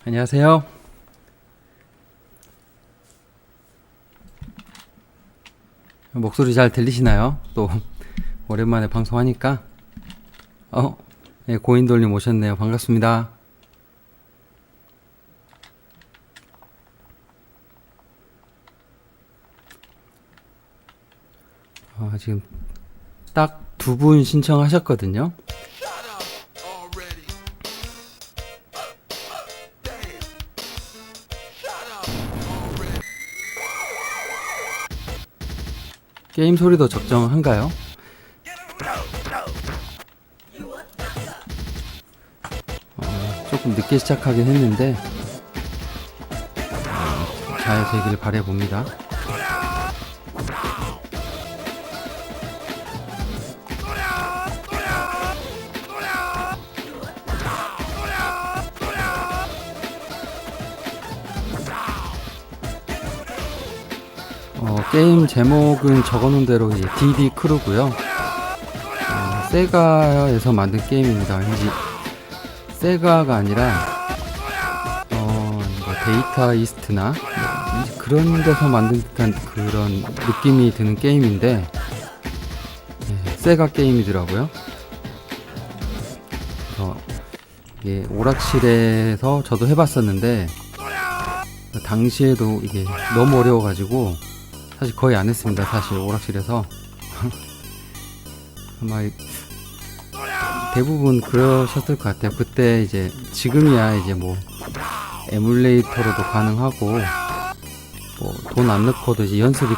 안녕하세요. 목소리 잘 들리시나요? 또 오랜만에 방송하니까 네, 고인돌님 오셨네요. 반갑습니다. 지금 딱 두 분 신청하셨거든요. 게임 소리도 적정한가요? 조금 늦게 시작하긴 했는데 잘 되길 바라봅니다. 게임 제목은 적어놓은 대로 이제 DD 크루고요. 세가에서 만든 게임입니다. 왠지 세가가 아니라 데이터 이스트나 그런 데서 만든 듯한 그런 느낌이 드는 게임인데 세가 게임이더라고요. 이게 오락실에서 저도 해봤었는데 당시에도 이게 너무 어려워가지고 사실 거의 안 했습니다. 사실 오락실에서 아마 대부분 그러셨을 것 같아요. 그때 이제 지금이야 이제 뭐 에뮬레이터로도 가능하고 뭐 돈 안 넣고도 이제 연습이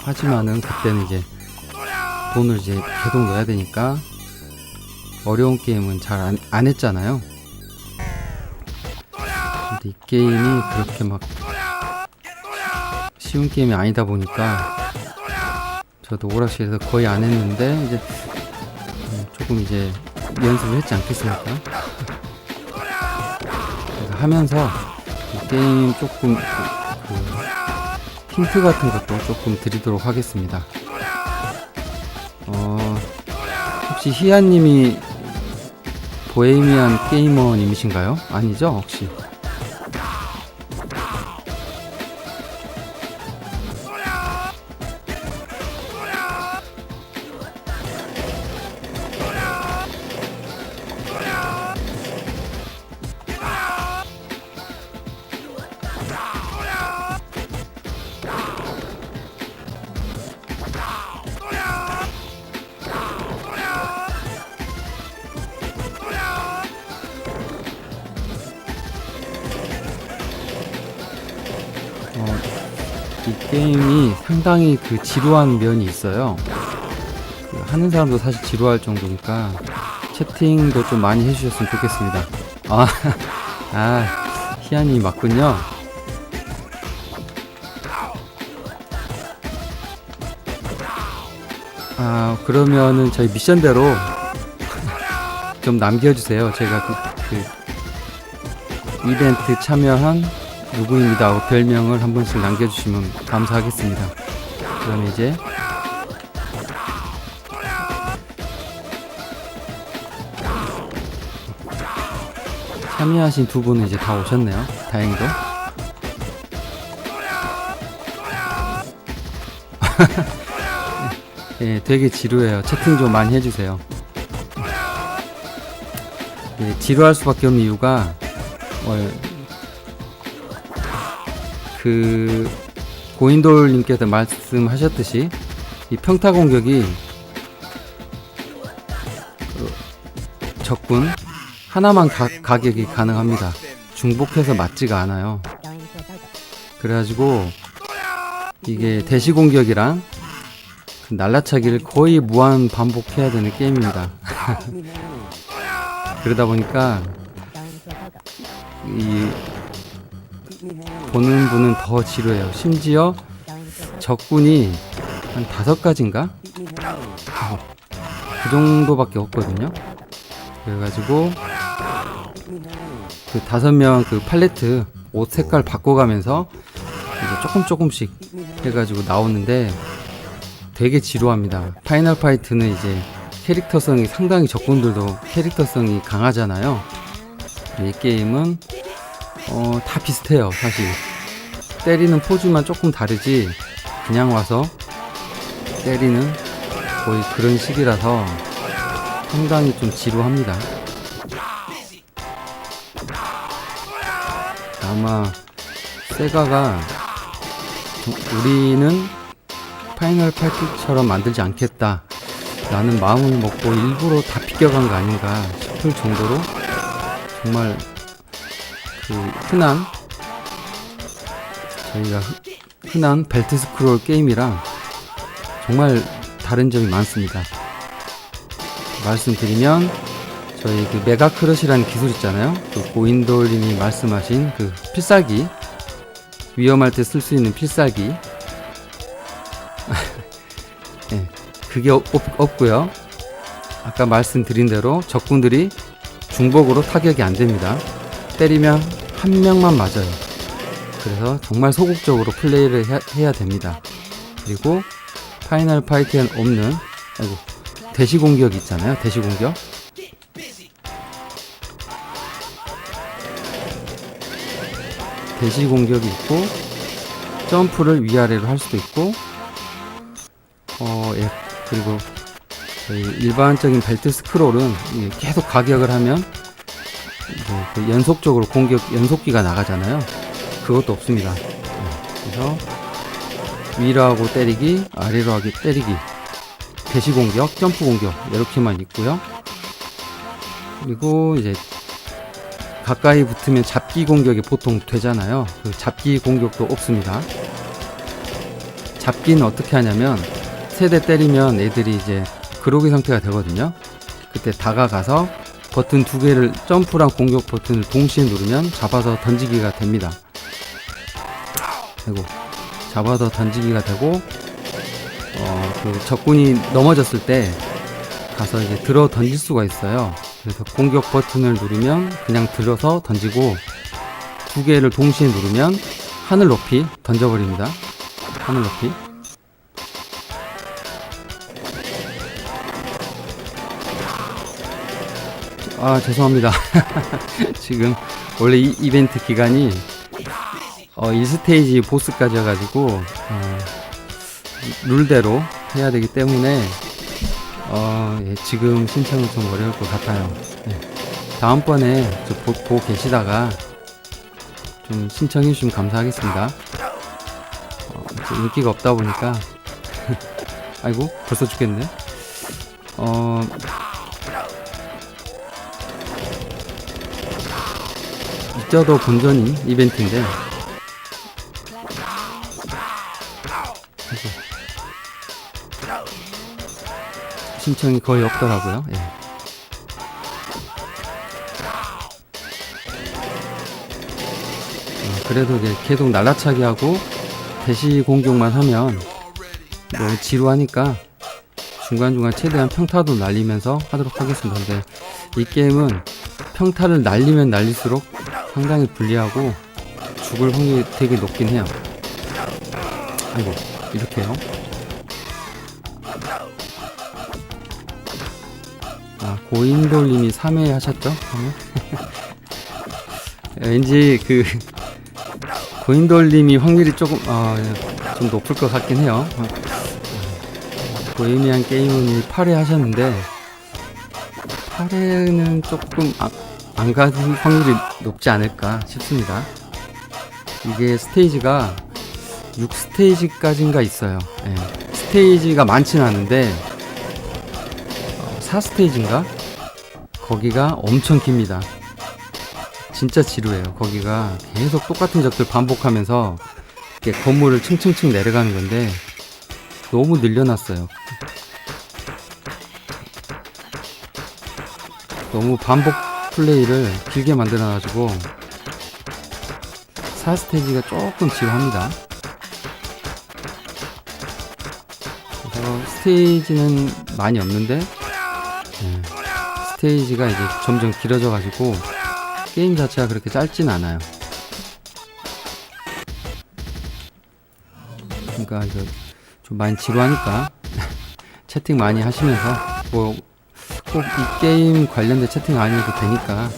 하지만은 그때는 이제 돈을 이제 계속 넣어야 되니까 어려운 게임은 잘 안 했잖아요. 근데 이 게임이 그렇게 막 쉬운 게임이 아니다 보니까 저도 오락실에서 거의 안 했는데 이제 조금 이제 연습을 했지 않겠습니까? 그래서 하면서 이 게임 조금 힌트 같은 것도 조금 드리도록 하겠습니다. 혹시 희아님이 보헤미안 게이머님이신가요? 아니죠? 혹시? 이 게임이 상당히 그 지루한 면이 있어요. 하는 사람도 사실 지루할 정도니까 채팅도 좀 많이 해주셨으면 좋겠습니다. 희한이 맞군요. 그러면은 저희 미션대로 좀 남겨주세요. 제가 그 이벤트 참여한 누구입니다 하고 별명을 한 번씩 남겨주시면 감사하겠습니다. 그럼 이제 참여하신 두 분은 이제 다 오셨네요. 다행히도. 네, 되게 지루해요. 채팅 좀 많이 해주세요. 네, 지루할 수밖에 없는 이유가 그 고인돌님께서 말씀하셨듯이 이 평타 공격이 적군 하나만 가격이 가능합니다. 중복해서 맞지가 않아요. 그래가지고 이게 대시 공격이랑 그 날라차기를 거의 무한 반복해야 되는 게임입니다. 그러다 보니까 이 보는 분은 더 지루해요. 심지어 적군이 한 5가지인가? 그 정도밖에 없거든요. 그래가지고 그 5명 그 팔레트 옷 색깔 바꿔가면서 이제 조금씩 해가지고 나오는데 되게 지루합니다. 파이널 파이트는 이제 캐릭터성이 상당히 적군들도 캐릭터성이 강하잖아요. 이 게임은 다 비슷해요. 사실 때리는 포즈만 조금 다르지 그냥 와서 때리는 거의 그런 식이라서 상당히 좀 지루합니다. 아마 세가가 우리는 파이널 파이트처럼 만들지 않겠다 라는 마음을 먹고 일부러 다 비껴간 거 아닌가 싶을 정도로 정말 그 흔한 저희가 흔한 벨트 스크롤 게임이랑 정말 다른 점이 많습니다. 말씀드리면 저희 그 메가 크러쉬라는 기술 있잖아요. 그 고인돌님이 말씀하신 그 필살기, 위험할 때 쓸 수 있는 필살기. 네, 그게 없고요. 아까 말씀드린 대로 적군들이 중복으로 타격이 안 됩니다. 때리면 한 명만 맞아요. 그래서 정말 소극적으로 플레이를 해야 됩니다. 그리고 파이널 파이트엔 없는 대시 공격 있잖아요. 대시 공격. 대시 공격이 있고 점프를 위아래로 할 수도 있고 예. 그리고 저희 일반적인 벨트 스크롤은 계속 가격을 하면 그 연속적으로 공격 연속기가 나가잖아요. 그것도 없습니다. 그래서 위로 하고 때리기, 아래로 하기 때리기, 대시 공격, 점프 공격 이렇게만 있고요. 그리고 이제 가까이 붙으면 잡기 공격이 보통 되잖아요. 그 잡기 공격도 없습니다. 잡기는 어떻게 하냐면 세대 때리면 애들이 이제 그로기 상태가 되거든요. 그때 다가가서 버튼 두 개를 점프랑 공격 버튼을 동시에 누르면 잡아서 던지기가 됩니다. 그리고 잡아서 던지기가 되고 그 적군이 넘어졌을 때 가서 이제 들어 던질 수가 있어요. 그래서 공격 버튼을 누르면 그냥 들어서 던지고 두 개를 동시에 누르면 하늘 높이 던져버립니다. 하늘 높이. 죄송합니다. 지금 원래 이 이벤트 기간이 1스테이지 보스까지 해가지고 룰대로 해야 되기 때문에 예, 지금 신청은 좀 어려울 것 같아요. 예. 다음번에 보고 계시다가 좀 신청해 주시면 감사하겠습니다. 인기가 없다 보니까 아이고 벌써 죽겠네. 이저도 본전인 이벤트인데 신청이 거의 없더라고요. 예. 그래도 이제 계속 날라차기 하고 대시 공격만 하면 너무 지루하니까 중간중간 최대한 평타도 날리면서 하도록 하겠습니다. 근데 이 게임은 평타를 날리면 날릴수록 상당히 불리하고 죽을 확률이 되게 높긴 해요. 아이고 이렇게요. 고인돌님이 3회 하셨죠? 3회? 왠지 그 고인돌님이 확률이 조금 좀 높을 것 같긴 해요. 보헤미안 게임은 8회 하셨는데 8회는 조금 안 가는 확률이 높지 않을까 싶습니다. 이게 스테이지가 6스테이지까지인가 있어요. 예. 스테이지가 많지는 않은데 4스테이지인가? 거기가 엄청 깁니다. 진짜 지루해요. 거기가 계속 똑같은 적들 반복하면서 이렇게 건물을 층층층 내려가는 건데 너무 늘려놨어요. 너무 반복 플레이를 길게 만들어가지고 4스테이지가 조금 지루합니다. 그래서 스테이지는 많이 없는데 스테이지가 이제 점점 길어져가지고 게임 자체가 그렇게 짧진 않아요. 그러니까 이거 좀 많이 지루하니까 채팅 많이 하시면서 뭐 꼭 이 게임 관련된 채팅 안 해도 되니까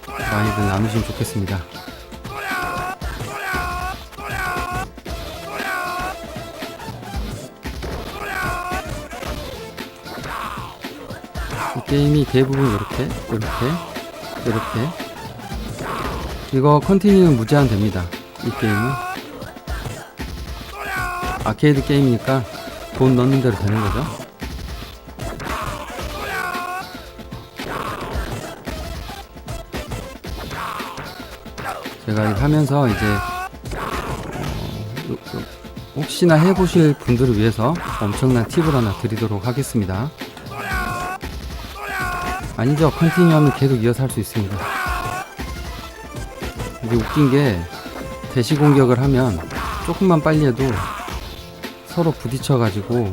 많이들 나누시면 좋겠습니다. 게임이 대부분 이렇게 이거 컨티뉴는 무제한 됩니다. 이 게임은 아케이드 게임이니까 돈 넣는 대로 되는 거죠. 제가 이거 하면서 이제 혹시나 해보실 분들을 위해서 엄청난 팁을 하나 드리도록 하겠습니다. 아니죠, 컨티뉴 하면 계속 이어서 할 수 있습니다. 이게 웃긴 게 대시 공격을 하면 조금만 빨리 해도 서로 부딪혀 가지고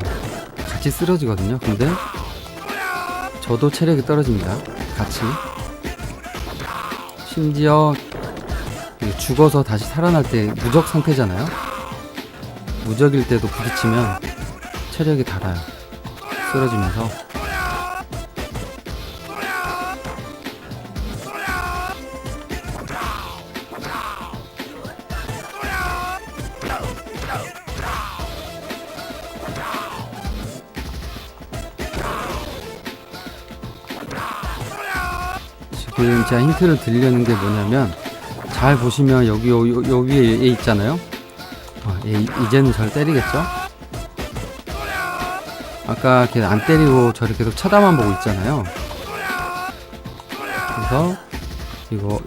같이 쓰러지거든요. 근데 저도 체력이 떨어집니다. 같이. 심지어 죽어서 다시 살아날 때 무적 상태잖아요. 무적일 때도 부딪히면 체력이 달아요. 쓰러지면서. 지금 제가 힌트를 드리려는 게 뭐냐면, 잘 보시면 여기 요 위에 얘 있잖아요. 얘 이제는 저를 때리겠죠? 아까 걔 안 때리고 저를 계속 쳐다만 보고 있잖아요. 그래서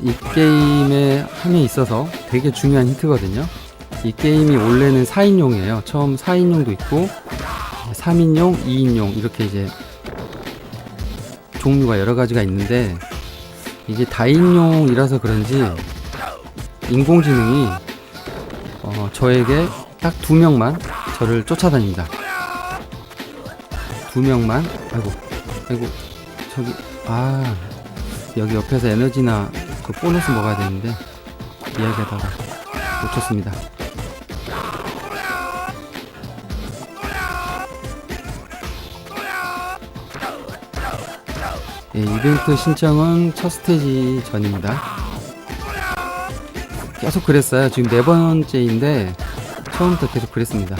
이 게임의 함에 있어서 되게 중요한 힌트거든요. 이 게임이 원래는 4인용이에요. 처음 4인용도 있고 3인용, 2인용 이렇게 이제 종류가 여러 가지가 있는데, 이게 다인용이라서 그런지 인공지능이 저에게 딱 2명만 저를 쫓아다닙니다. 2명만. 아이고 저기 여기 옆에서 에너지나 그 보너스 먹어야 되는데 이야기하다가 놓쳤습니다. 예, 이벤트 신청은 첫 스테이지 전입니다. 계속 그랬어요. 지금 4번째인데 처음부터 계속 그랬습니다.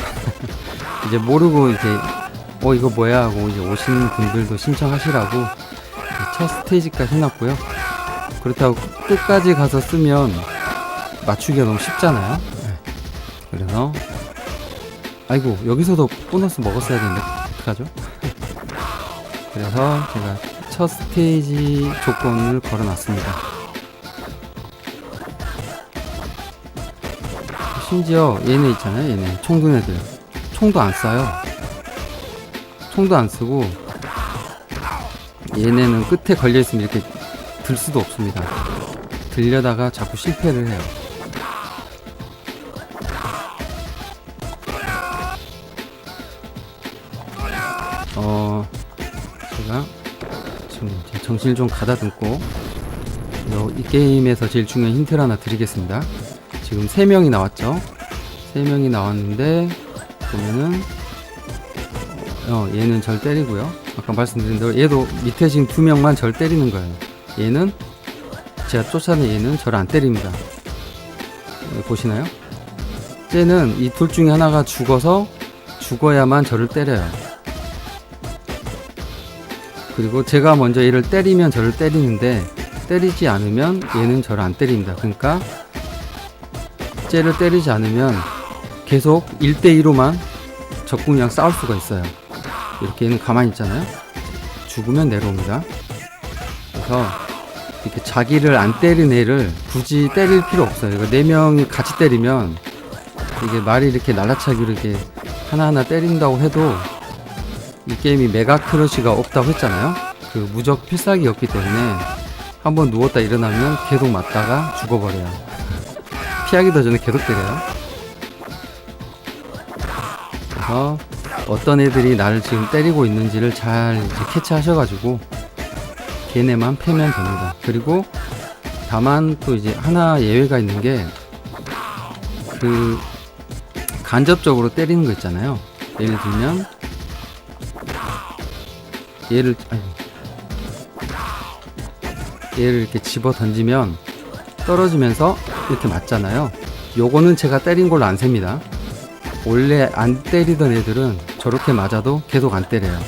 이제 모르고 이제 이거 뭐야 하고 이제 오시는 분들도 신청하시라고 첫 스테이지까지 해놨고요. 그렇다고 끝까지 가서 쓰면 맞추기가 너무 쉽잖아요. 그래서 아이고, 여기서도 보너스 먹었어야 되는데 어떡하죠? 그래서 제가 첫 스테이지 조건을 걸어놨습니다. 심지어 얘네 있잖아요. 얘네 총든 애들 총도 안 쏴요. 총도 안 쓰고 얘네는 끝에 걸려있으면 이렇게 들 수도 없습니다. 들려다가 자꾸 실패를 해요. 제가 지금 정신을 좀 가다듬고 이 게임에서 제일 중요한 힌트를 하나 드리겠습니다. 지금 3명이 나왔죠. 3명이 나왔는데 보면은 얘는 절 때리고요. 아까 말씀드린 대로 얘도 밑에 지금 2명만 절 때리는 거예요. 얘는 제가 쫓아낸 얘는 저를 안 때립니다. 보시나요? 쟤는 이 둘 중에 하나가 죽어야만 저를 때려요. 그리고 제가 먼저 얘를 때리면 저를 때리는데, 때리지 않으면 얘는 저를 안 때립니다. 그러니까 쟤를 때리지 않으면 계속 1대2로만 적군이랑 싸울 수가 있어요. 이렇게 얘는 가만히 있잖아요. 죽으면 내려옵니다. 그래서 이렇게 자기를 안 때린 애를 굳이 때릴 필요 없어요. 이거 4명이 같이 때리면 이게 말이 이렇게 날라차기로 이렇게 하나하나 때린다고 해도 이 게임이 메가 크러쉬가 없다고 했잖아요. 그 무적 필살기였기 때문에 한번 누웠다 일어나면 계속 맞다가 죽어버려요. 피하기도 전에 계속 때려요. 그래서 어떤 애들이 나를 지금 때리고 있는지를 잘 이제 캐치하셔가지고 걔네만 패면 됩니다. 그리고 다만 또 이제 하나 예외가 있는 게, 그 간접적으로 때리는 거 있잖아요. 예를 들면 얘를 이렇게 집어 던지면 떨어지면서 이렇게 맞잖아요. 요거는 제가 때린 걸로 안 셉니다. 원래 안 때리던 애들은 저렇게 맞아도 계속 안 때려요.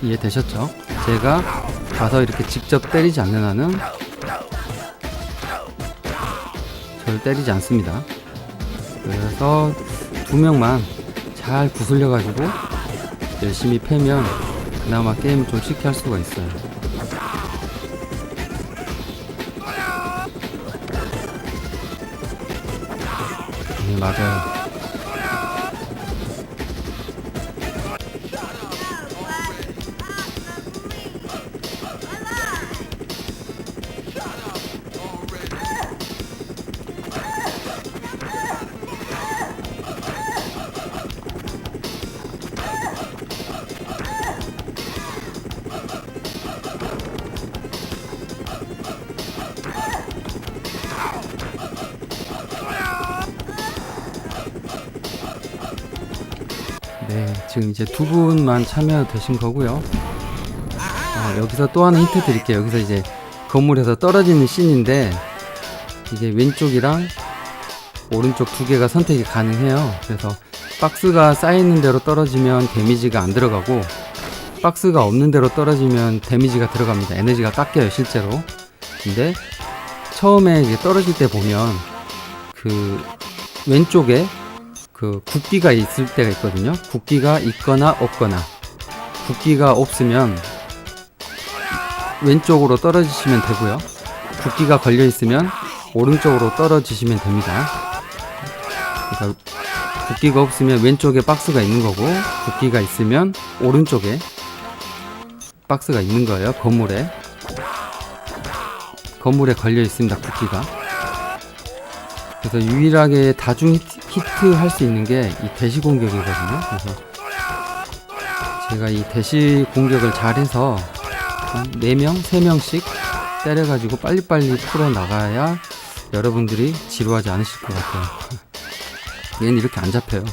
이해되셨죠? 제가 가서 이렇게 직접 때리지 않는 한은 저를 때리지 않습니다. 그래서 두 명만 잘 구슬려 가지고 열심히 패면 그나마 게임을 좀 쉽게 할 수가 있어요. 네, 맞아요. 네, 지금 이제 두 분만 참여되신 거고요. 여기서 또 하나 힌트 드릴게요. 여기서 이제 건물에서 떨어지는 씬인데 이게 왼쪽이랑 오른쪽 두 개가 선택이 가능해요. 그래서 박스가 쌓이는 대로 떨어지면 데미지가 안 들어가고 박스가 없는 대로 떨어지면 데미지가 들어갑니다. 에너지가 깎여요, 실제로. 근데 처음에 이제 떨어질 때 보면 그 왼쪽에 그 국기가 있을 때가 있거든요. 국기가 있거나 없거나. 국기가 없으면 왼쪽으로 떨어지시면 되고요. 국기가 걸려 있으면 오른쪽으로 떨어지시면 됩니다. 그러니까 국기가 없으면 왼쪽에 박스가 있는 거고, 국기가 있으면 오른쪽에 박스가 있는 거예요. 건물에 걸려 있습니다. 국기가. 그래서 유일하게 다중 히트 할 수 있는 게 이 대시 공격이거든요. 그래서 제가 이 대시 공격을 잘해서 한 4명, 3명씩 때려가지고 빨리빨리 풀어나가야 여러분들이 지루하지 않으실 것 같아요. 얘는 이렇게 안 잡혀요.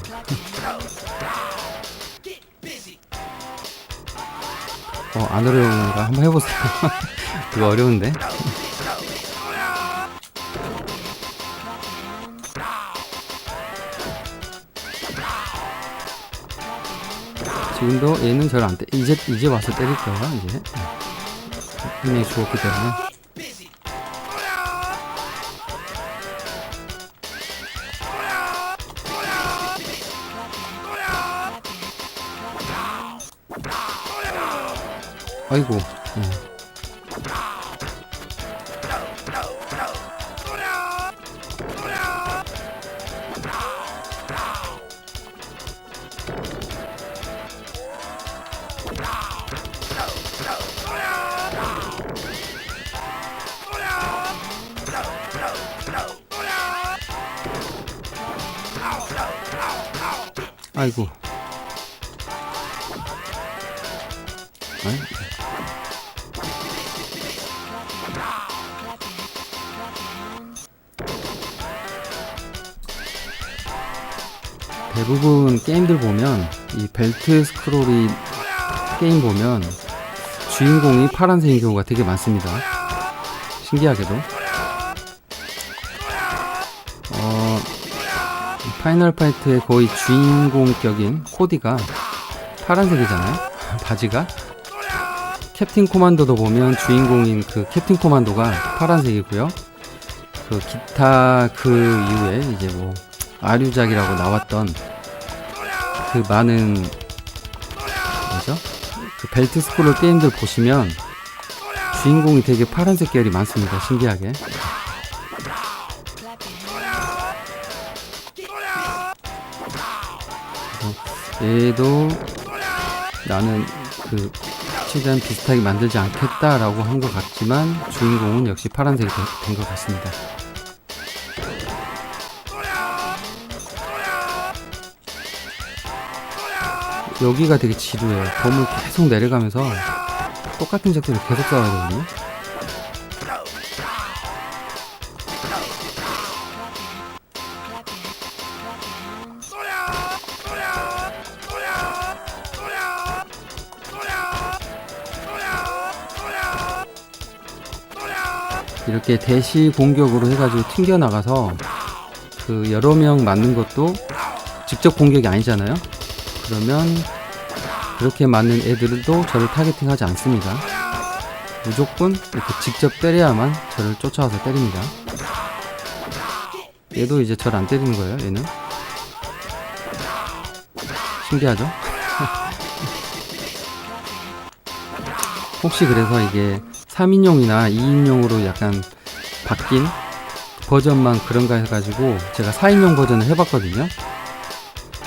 안 어려운가? 한번 해보세요. 이거 어려운데? 지금도 얘는 저를 안 때, 이제 와서 때릴 거야, 이제. 분명히 죽었기 때문에. 아이고. 아이고. 대부분 게임들 보면 이 벨트 스크롤이 게임 보면 주인공이 파란색인 경우가 되게 많습니다. 신기하게도. 파이널 파이트의 거의 주인공격인 코디가 파란색이잖아요. 바지가. 캡틴 코만도도 보면 주인공인 그 캡틴 코만도가 파란색이고요. 그 기타 그 이후에 이제 뭐 아류작이라고 나왔던 그 많은 뭐죠? 그 벨트 스크롤 게임들 보시면 주인공이 되게 파란색 계열이 많습니다. 신기하게. 얘도 나는 그 최대한 비슷하게 만들지 않겠다라고 한 것 같지만 주인공은 역시 파란색이 된 것 같습니다. 여기가 되게 지루해요. 건물 계속 내려가면서 똑같은 적들을 계속 싸워야 되거든요. 이렇게 대시 공격으로 해가지고 튕겨나가서 그 여러 명 맞는 것도 직접 공격이 아니잖아요. 그러면 그렇게 맞는 애들도 저를 타겟팅하지 않습니다. 무조건 이렇게 직접 때려야만 저를 쫓아와서 때립니다. 얘도 이제 저를 안 때리는 거예요. 얘는 신기하죠? 혹시 그래서 이게 3인용이나 2인용으로 약간 바뀐 버전만 그런가 해가지고 제가 4인용 버전을 해봤거든요.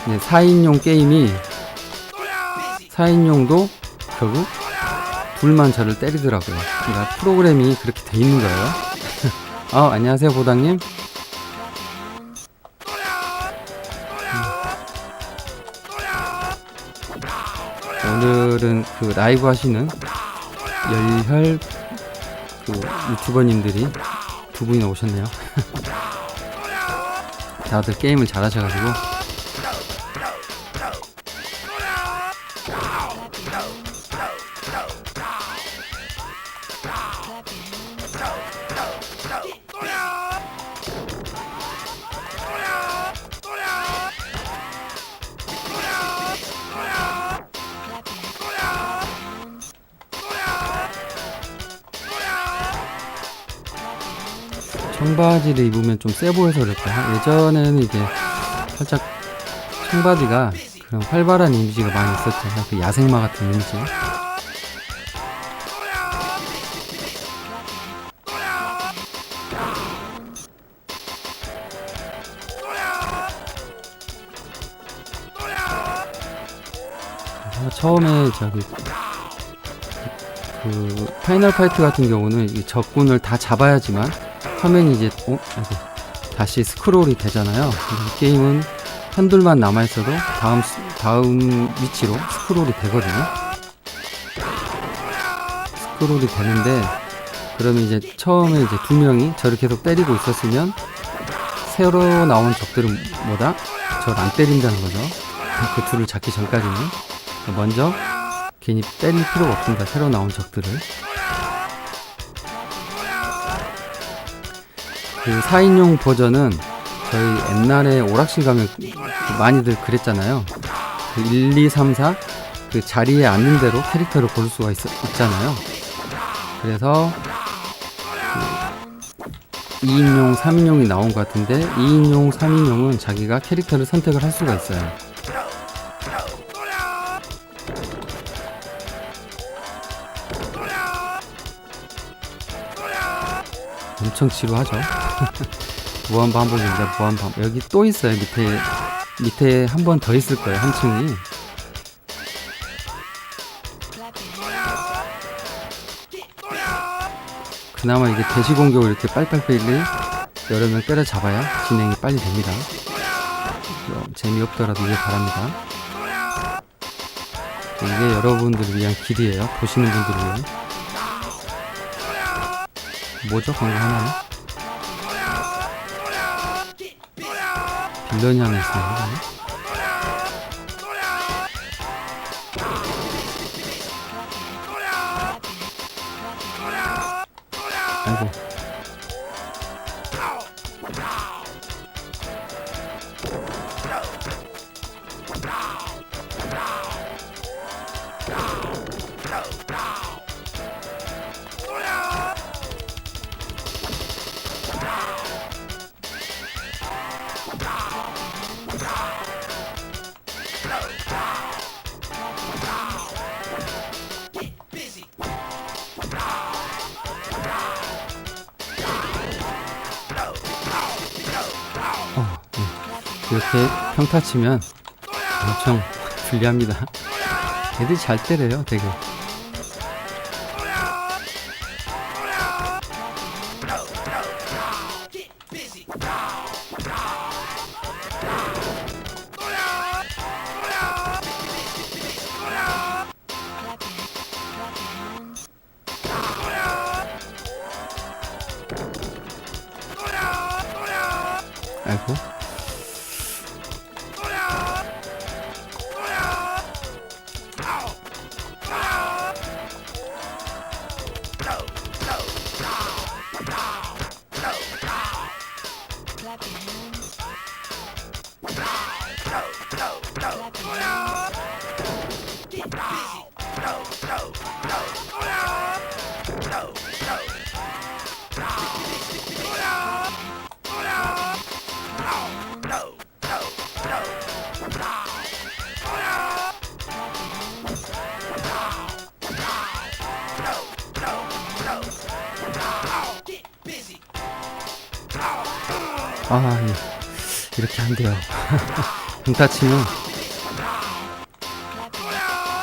근데 4인용 게임이 4인용도 결국 둘만 저를 때리더라고요. 그러니까 프로그램이 그렇게 돼 있는 거예요. 안녕하세요 보당님. 오늘은 그 라이브 하시는 열혈 그 유튜버님들이 두 분이나 오셨네요. 다들 게임을 잘하셔가지고. 청바지를 입으면 좀 세 보여서 그럴까? 예전에는 이게 살짝 청바지가 그런 활발한 이미지가 많이 있었잖아요. 그 야생마 같은 이미지. 처음에 저기 그 파이널 파이트 같은 경우는 이 적군을 다 잡아야지만 화면이 이제 다시 스크롤이 되잖아요. 이 게임은 한둘만 남아있어도 다음 위치로 스크롤이 되거든요. 스크롤이 되는데 그러면 이제 처음에 이제 두 명이 저를 계속 때리고 있었으면 새로 나온 적들은 뭐다? 저를 안 때린다는 거죠. 그 둘을 잡기 전까지는 먼저 괜히 때릴 필요가 없습니다. 새로 나온 적들을. 그 4인용 버전은 저희 옛날에 오락실 가면 많이들 그랬잖아요. 그 1, 2, 3, 4 그 자리에 앉는 대로 캐릭터를 고를 수가 있잖아요. 그래서 그 2인용, 3인용이 나온 것 같은데 2인용, 3인용은 자기가 캐릭터를 선택을 할 수가 있어요. 엄청 지루하죠. 무한반복입니다. 무한반복. 여기 또 있어요. 밑에 한 번 더 있을 거예요. 한 층이. 그나마 이게 대시 공격을 이렇게 빨리빨리 여러 명 때려잡아야 진행이 빨리 됩니다. 재미없더라도 이해 바랍니다. 이게 여러분들을 위한 길이에요. 보시는 분들을 위한. 뭐죠? 방금 하나는? 빌런이 하나 있어요. 아이고. 이렇게 평타 치면 엄청 불리합니다. 애들이 잘 때려요, 되게. 아이고. 아, 예. 이렇게 안 돼요. 평타 치면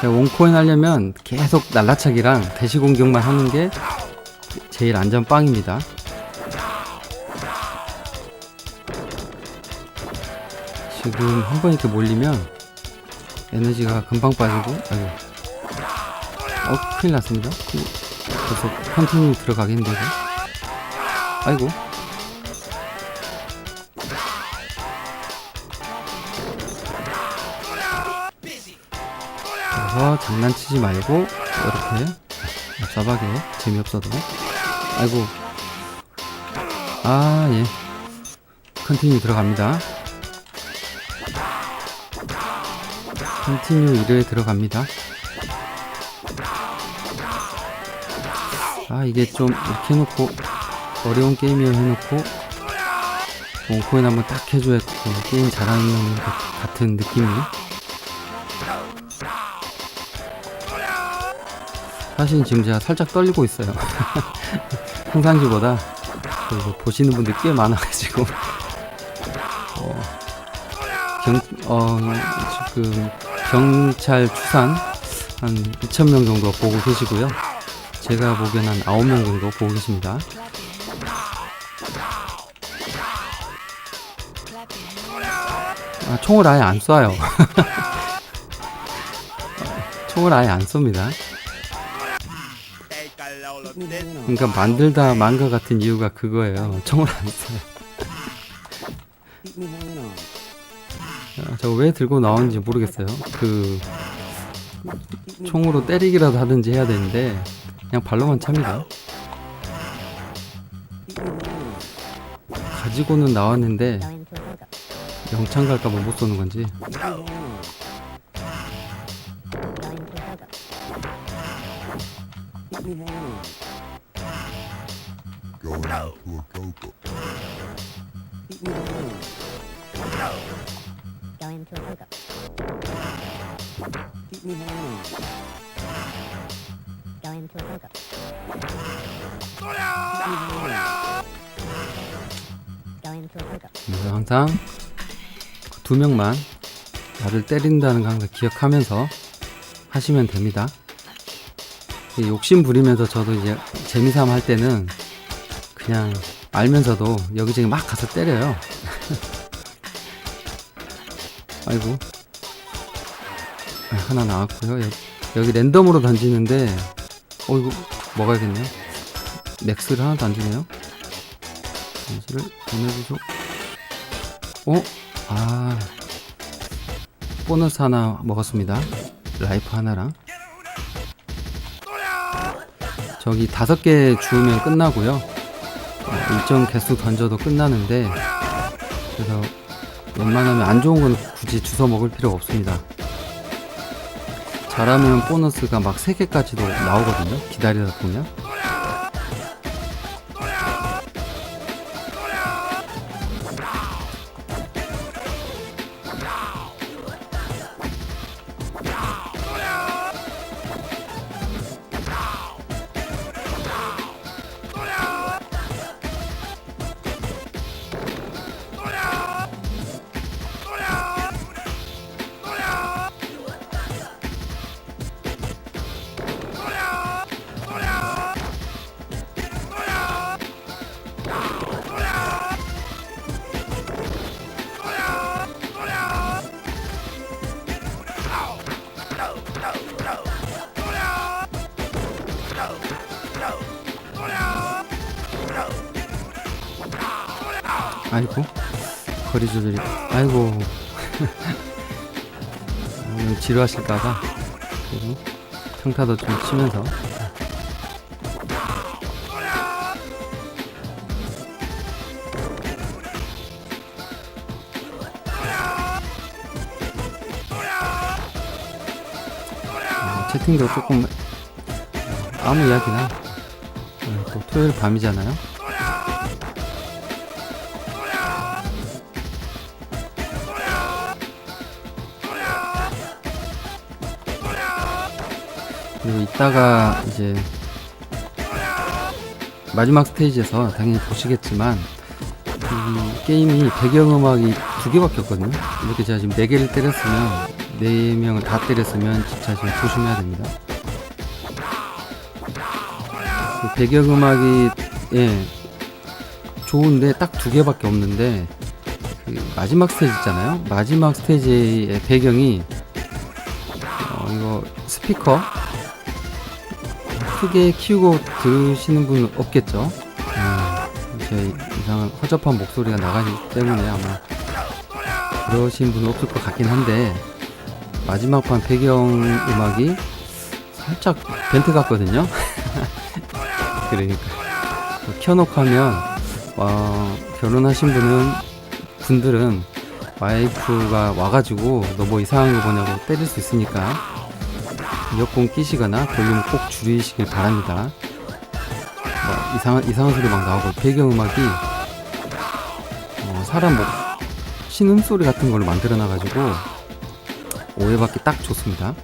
원코인 하려면 계속 날라차기랑 대시 공격만 하는 게 제일 안전빵입니다. 지금 한번 이렇게 몰리면 에너지가 금방 빠지고, 아이고, 큰일 났습니다. 계속 컨티뉴 들어가겠는데, 이거? 아이고. 그래서 장난치지 말고 이렇게 얍삽하게, 재미없어도. 아이고. 아, 예. 컨티뉴 들어갑니다. 컨티뉴 1회 들어갑니다. 아, 이게 좀 이렇게 해놓고 어려운 게임이어 해놓고 원코인 한번 딱 해줘야 게임 잘하는 것 같은 느낌이. 사실 지금 제가 살짝 떨리고 있어요. 평상시보다. 그리고 보시는 분들 꽤 많아가지고 지금 경찰 추산 한 2,000명 정도 보고 계시고요. 제가 보기엔 한 9명 정도 보고 계십니다. 총을 아예 안 쏴요. 총을 아예 안 쏩니다. 그러니까 만들다 만 것 같은 이유가 그거예요. 총을 안 쏴요. 저 왜 들고 나오는지 모르겠어요. 총으로 때리기라도 하든지 해야 되는데 그냥 발로만 찹니다. 가지고는 나왔는데 영창 갈까봐 못 쏘는 건지. 그래서 항상 두 명만 나를 때린다는 거 항상 기억하면서 하시면 됩니다. 욕심 부리면서 저도 이제 재미삼아 할 때는 그냥 알면서도 여기저기 막 가서 때려요. 아이고, 하나 나왔고요. 여기 랜덤으로 던지는데 이거 먹어야겠네요. 맥스를 하나도 안 주네요. 렌즈를 보내주죠. 보너스 하나 먹었습니다. 라이프 하나랑. 저기 5개 주우면 끝나고요. 일정 개수 던져도 끝나는데, 그래서 웬만하면 안 좋은 건 굳이 주워 먹을 필요가 없습니다. 잘하면 보너스가 막 3개까지도 나오거든요. 기다리다 보면. 아이고, 거리 조절이, 아이고. 지루하실까봐 그리고 평타도 좀 치면서. 채팅도 조금 아무 이야기나. 또 토요일 밤이잖아요. 그리고 이따가 이제 마지막 스테이지에서 당연히 보시겠지만 게임이 배경음악이 2개밖에 없거든요. 이렇게 제가 지금 4개를 때렸으면 4명을 다 때렸으면 진짜 좀 조심해야 됩니다. 그 배경음악이 좋은데 딱 2개밖에 없는데 그 마지막 스테이지 있잖아요. 마지막 스테이지의 배경이 이거 스피커 크게 키우고 들으시는 분은 없겠죠. 제 이상한 허접한 목소리가 나가기 때문에 아마 그러신 분은 없을 것 같긴 한데, 마지막 판 배경음악이 살짝 벤트 같거든요. 그러니까 켜놓고 하면 결혼하신 분들은 와이프가 와가지고 너 뭐 이상한 거 보냐고 때릴 수 있으니까 이어폰 끼시거나 볼륨 꼭 줄이시길 바랍니다. 이상한 소리 막 나오고 배경음악이 사람 신음소리 같은 걸로 만들어놔가지고 오해받기 딱 좋습니다.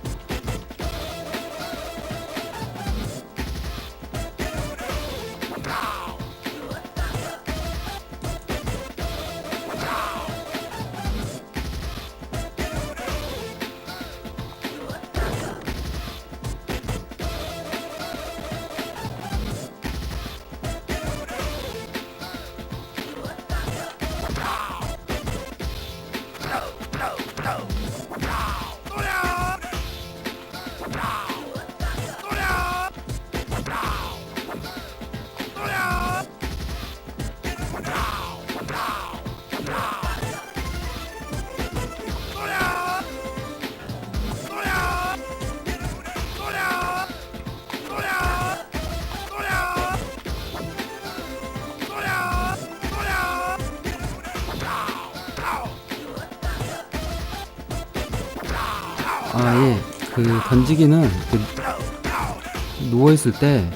그 던지기는 누워있을 때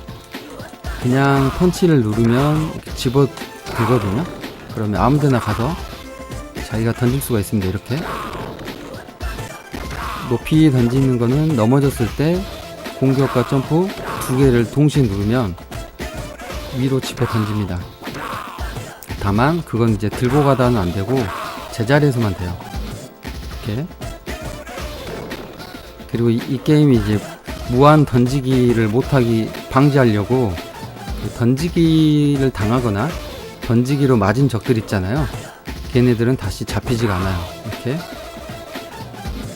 그냥 펀치를 누르면 이렇게 집어 들거든요. 그러면 아무데나 가서 자기가 던질 수가 있습니다. 이렇게 높이 던지는 거는 넘어졌을 때 공격과 점프 2개를 동시에 누르면 위로 집어 던집니다. 다만 그건 이제 들고 가다는 안 되고 제자리에서만 돼요. 이렇게. 그리고 이 게임이 이제 무한 던지기를 못하기 방지하려고 던지기를 당하거나 던지기로 맞은 적들 있잖아요. 걔네들은 다시 잡히지가 않아요.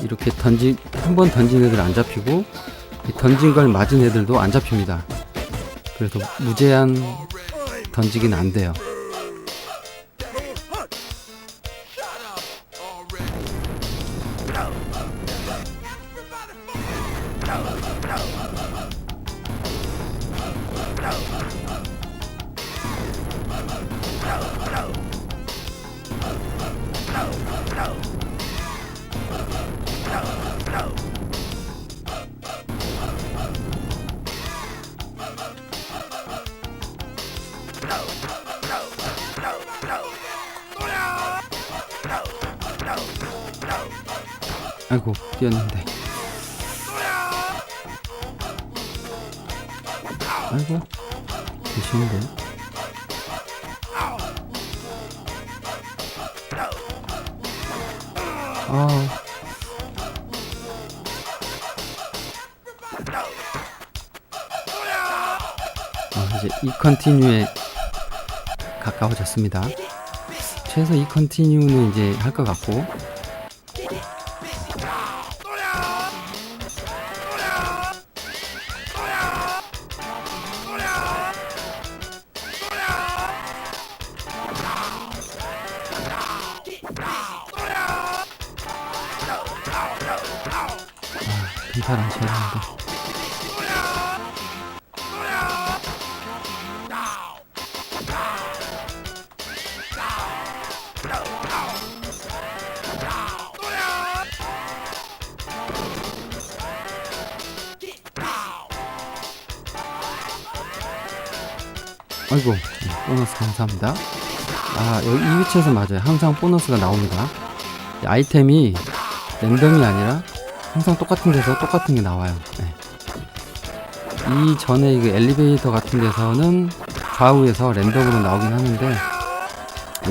이렇게 한 번 던진 애들 안 잡히고 던진 걸 맞은 애들도 안 잡힙니다. 그래서 무제한 던지기는 안 돼요. 아이고, 뛰었는데. 아이고, 계시는데. 이제 이 컨티뉴에 가까워졌습니다. 최소 이 컨티뉴는 이제 할 것 같고. 잘 안 쳐야겠는데. 아이고, 보너스 감사합니다. 여기 이 위치에서 맞아요. 항상 보너스가 나옵니다. 아이템이 랜덤이 아니라 항상 똑같은 데서 똑같은 게 나와요. 이 전에 그 엘리베이터 같은 데서는 좌우에서 랜덤으로 나오긴 하는데,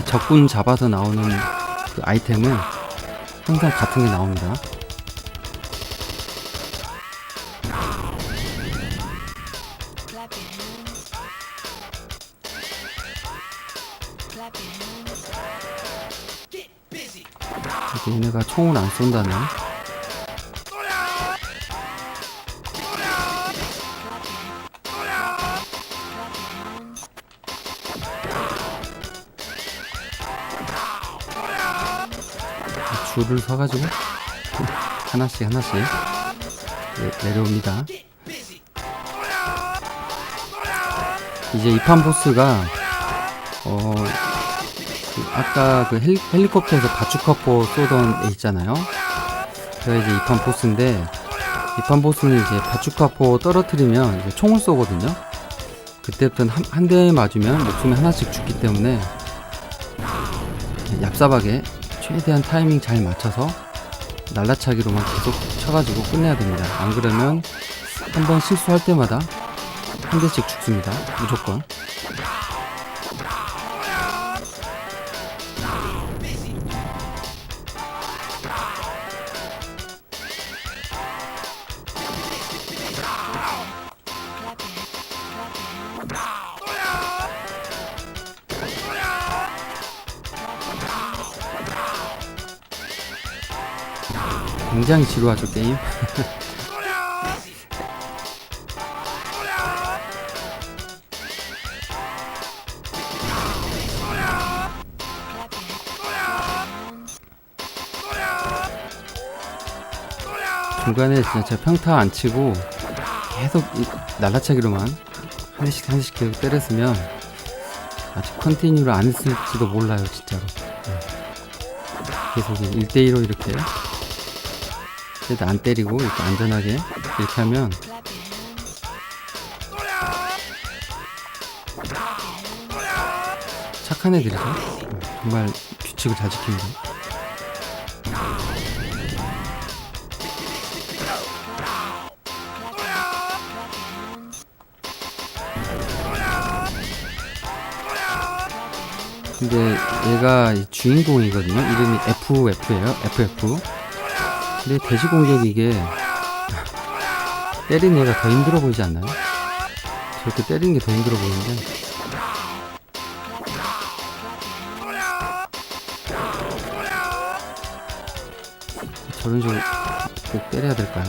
적군 잡아서 나오는 그 아이템은 항상 같은 게 나옵니다. 얘네가 총을 안 쏜다네. 줄을 서가지고 하나씩 내려옵니다. 이제 이 판 보스가 아까 그 헬리콥터에서 바추카포 쏘던 애 있잖아요. 그가 이제 이 판 보스인데, 이 판 보스는 이제 바추카포 떨어뜨리면 이제 총을 쏘거든요. 그때부터는 한 대 맞으면 목숨이 하나씩 죽기 때문에 얍삽하게 최대한 타이밍 잘 맞춰서 날라차기로만 계속 쳐가지고 끝내야 됩니다. 안 그러면 한번 실수할 때마다 한 대씩 죽습니다. 무조건. 굉장히 지루하죠, 게임. 중간에 진짜 제가 평타 안 치고 계속 날라차기로만 하나씩 계속 때렸으면 아직 컨티뉴를 안 했을지도 몰라요, 진짜로. 계속 1대1로 이렇게 그래도 안 때리고 이렇게 안전하게 이렇게 하면 착한 애들이죠. 정말 규칙을 잘 지킵니다. 근데 얘가 주인공이거든요. 이름이 FF예요. FF. 근데 대시 공격이 이게 때리는 애가 더 힘들어 보이지 않나요? 저렇게 때리는 게 더 힘들어 보이는데 저런 식으로 꼭 때려야 될까요?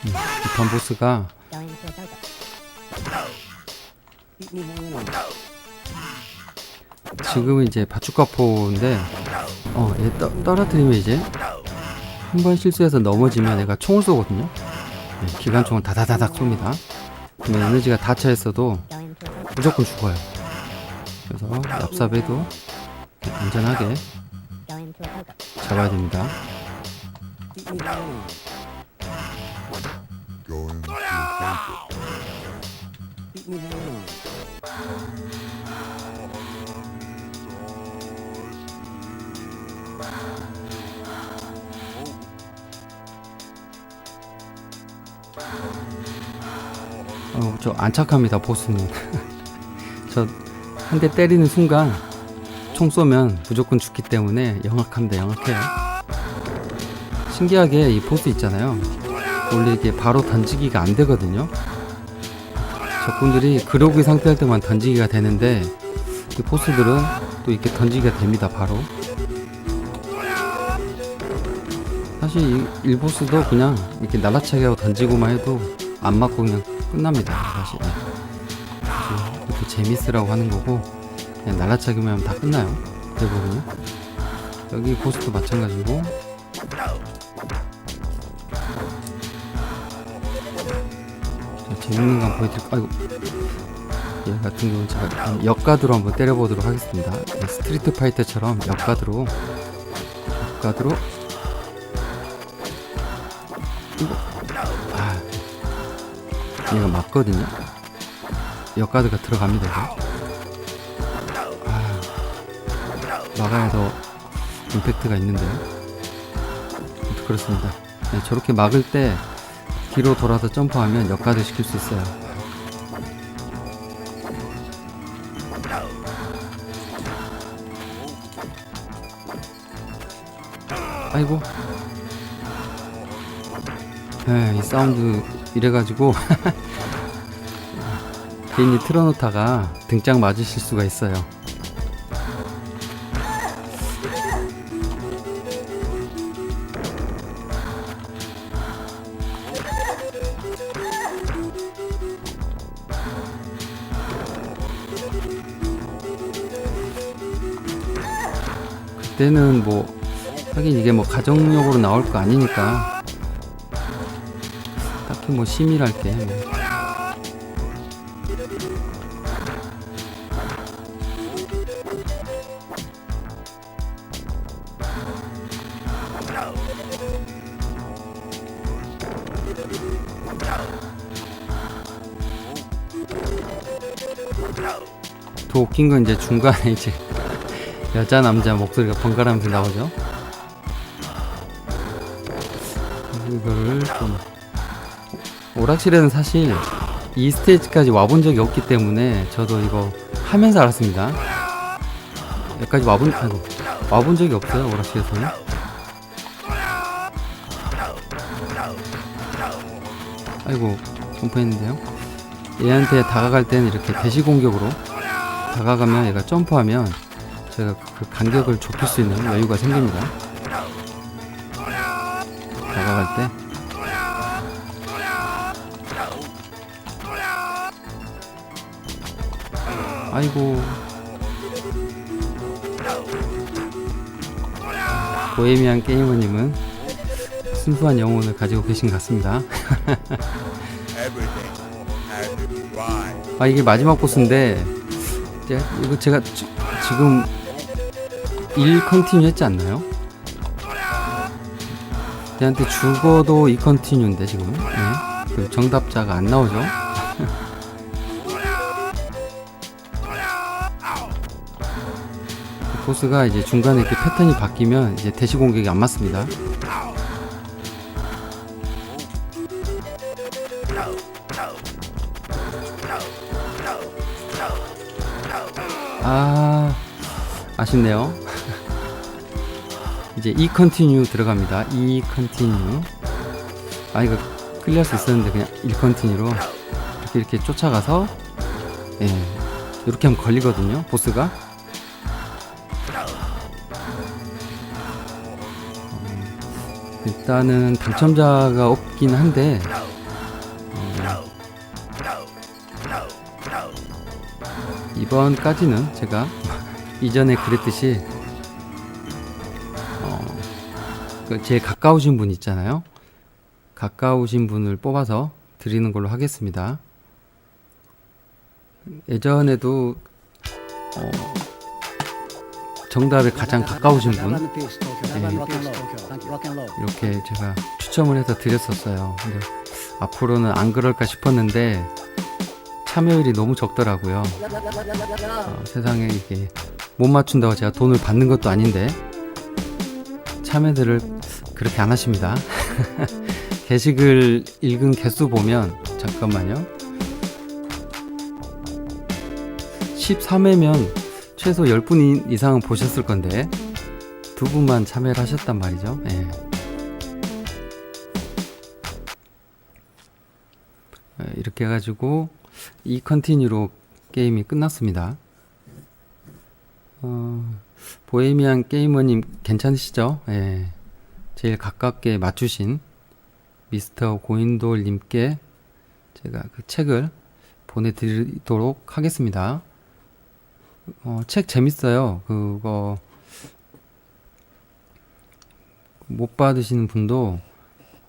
이 보스가 지금은 이제 바추카포인데 얘 떨어뜨리면 이제 한 번 실수해서 넘어지면 얘가 총을 쏘거든요. 기관총을 다다다닥 쏩니다. 그러면 에너지가 다 차있어도 무조건 죽어요. 그래서 얍삽해도 안전하게 잡아야 됩니다. 저 안착합니다, 보스는. 저 한 대 때리는 순간 총 쏘면 무조건 죽기 때문에 영악합니다. 영악해요. 신기하게 이 보스 있잖아요. 원래 이게 바로 던지기가 안 되거든요. 적군들이 그러기 상태일 때만 던지기가 되는데 이 보스들은 또 이렇게 던지기가 됩니다. 바로. 사실 이 보스도 그냥 이렇게 날라차기 하고 던지고만 해도 안 맞고 그냥 끝납니다. 사실 이것도 재미있으라고 하는 거고 그냥 날라차기만 하면 다 끝나요. 대부분. 여기 보스도 마찬가지고. 재밌는 거 한번 보여드릴까? 아이고. 얘 같은 경우는 제가 역가드로 한번 때려보도록 하겠습니다. 네, 스트리트 파이터처럼 역가드로 이거 얘가 맞거든요. 역가드가 들어갑니다. 이거. 막아야 더 임팩트가 있는데요. 그렇습니다. 네, 저렇게 막을 때 뒤로 돌아서 점프하면 역가드 시킬 수 있어요. 아이고. 네, 이 사운드 이래가지고 괜히 틀어놓다가 등짝 맞으실 수가 있어요. 그때는 뭐 하긴 이게 뭐 가정용으로 나올 거 아니니까 딱히 뭐 심의할 게 뭐. 더 웃긴 건 이제 중간에 이제 여자 남자 목소리가 번갈아가면서 나오죠. 이거를 좀 오락실에는 사실 이 스테이지까지 와본 적이 없기 때문에 저도 이거 하면서 알았습니다. 여기까지 와본 적이 없어요, 오락실에서는. 아이고, 점프했는데요. 얘한테 다가갈 때는 이렇게 대시 공격으로 다가가면 얘가 점프하면 제가 그 간격을 좁힐 수 있는 여유가 생깁니다. 다가갈 때. 아이고. 보헤미안 게이머님은 순수한 영혼을 가지고 계신 것 같습니다. 아, 이게 마지막 보스인데 이거 제가 지금 1 컨티뉴 했지 않나요? 얘한테 죽어도 2 컨티뉴인데 지금. 네. 그 정답자가 안 나오죠? 보스가 이제 중간에 이렇게 패턴이 바뀌면 이제 대시 공격이 안 맞습니다. 아쉽네요. 이제 E 컨티뉴 들어갑니다. E 컨티뉴. 이거 클리어할 수 있었는데 그냥 1 컨티뉴로 이렇게 쫓아가서 이렇게 하면 걸리거든요, 보스가. 일단은 당첨자가 없긴 한데 이번까지는 제가 이전에 그랬듯이 제일 가까우신 분 있잖아요. 가까우신 분을 뽑아서 드리는 걸로 하겠습니다. 예전에도 정답에 가장 가까우신 분 이렇게 제가 추첨을 해서 드렸었어요. 근데 앞으로는 안 그럴까 싶었는데 참여율이 너무 적더라고요. 세상에 이게 못 맞춘다고 제가 돈을 받는 것도 아닌데 참여들을 그렇게 안 하십니다. 게시글 읽은 개수 보면 잠깐만요. 13회면 최소 10분 이상은 보셨을 건데 2분만 참여를 하셨단 말이죠. 이렇게 해가지고 이 컨티뉴로 게임이 끝났습니다. 보헤미안 게이머님 괜찮으시죠? 제일 가깝게 맞추신 미스터 고인돌님께 제가 그 책을 보내드리도록 하겠습니다. 책 재밌어요. 그거 못 받으시는 분도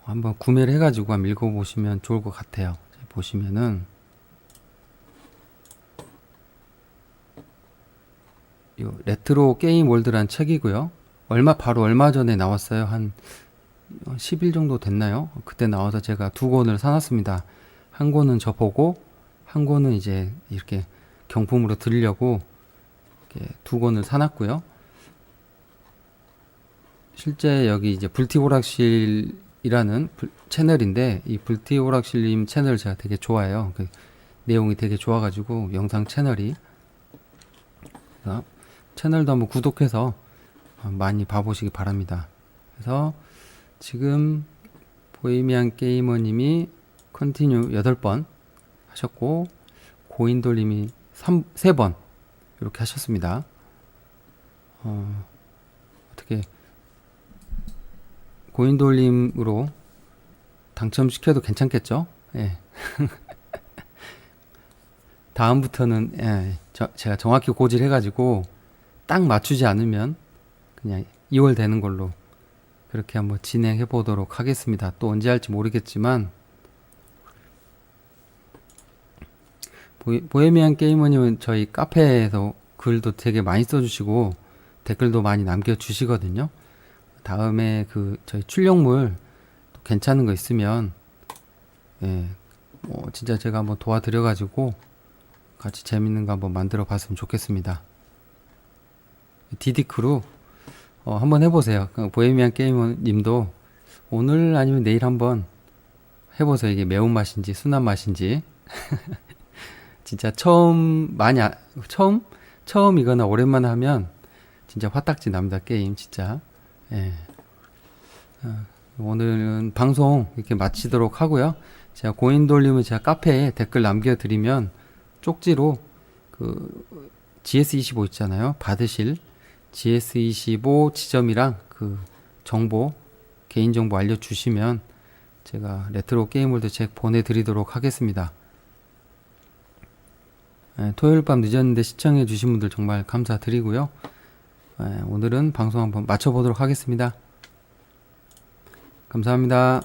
한번 구매를 해가지고 한번 읽어보시면 좋을 것 같아요. 보시면은 요 레트로 게임 월드란 책이고요. 바로 얼마 전에 나왔어요. 한 10일 정도 됐나요? 그때 나와서 제가 두 권을 사놨습니다. 한 권은 저 보고, 한 권은 이제 이렇게 경품으로 드리려고 이렇게 두 권을 사놨고요. 실제 여기 이제 불티오락실이라는 채널인데, 이 불티오락실님 채널 제가 되게 좋아해요. 그 내용이 되게 좋아가지고 영상 채널이. 채널도 한번 구독해서 많이 봐보시기 바랍니다. 그래서 지금 보헤미안 게이머님이 컨티뉴 8번 하셨고, 고인돌님이 3번 이렇게 하셨습니다. 어떻게 고인돌님으로 당첨시켜도 괜찮겠죠? 예. 다음부터는 제가 정확히 고질해가지고 딱 맞추지 않으면 그냥 2월 되는 걸로 그렇게 한번 진행해 보도록 하겠습니다. 또 언제 할지 모르겠지만, 보헤미안 게이머님은 저희 카페에서 글도 되게 많이 써주시고 댓글도 많이 남겨주시거든요. 다음에 그 저희 출력물 괜찮은 거 있으면 진짜 제가 한번 도와드려가지고 같이 재밌는 거 한번 만들어 봤으면 좋겠습니다. 디디크루 한번 해보세요. 보헤미안 게이머님도 오늘 아니면 내일 한번 해보세요. 이게 매운맛인지 순한 맛인지. 진짜 처음이거나 오랜만에 하면 진짜 화딱지 납니다. 게임 진짜. 예. 오늘은 방송 이렇게 마치도록 하고요. 제가 고인돌림은 제가 카페에 댓글 남겨드리면 쪽지로 그 GS25 있잖아요. 받으실 GS25 지점이랑 그 정보, 개인정보 알려주시면 제가 레트로 게임월드 책 보내드리도록 하겠습니다. 토요일 밤 늦었는데 시청해주신 분들 정말 감사드리고요. 오늘은 방송 한번 마쳐보도록 하겠습니다. 감사합니다.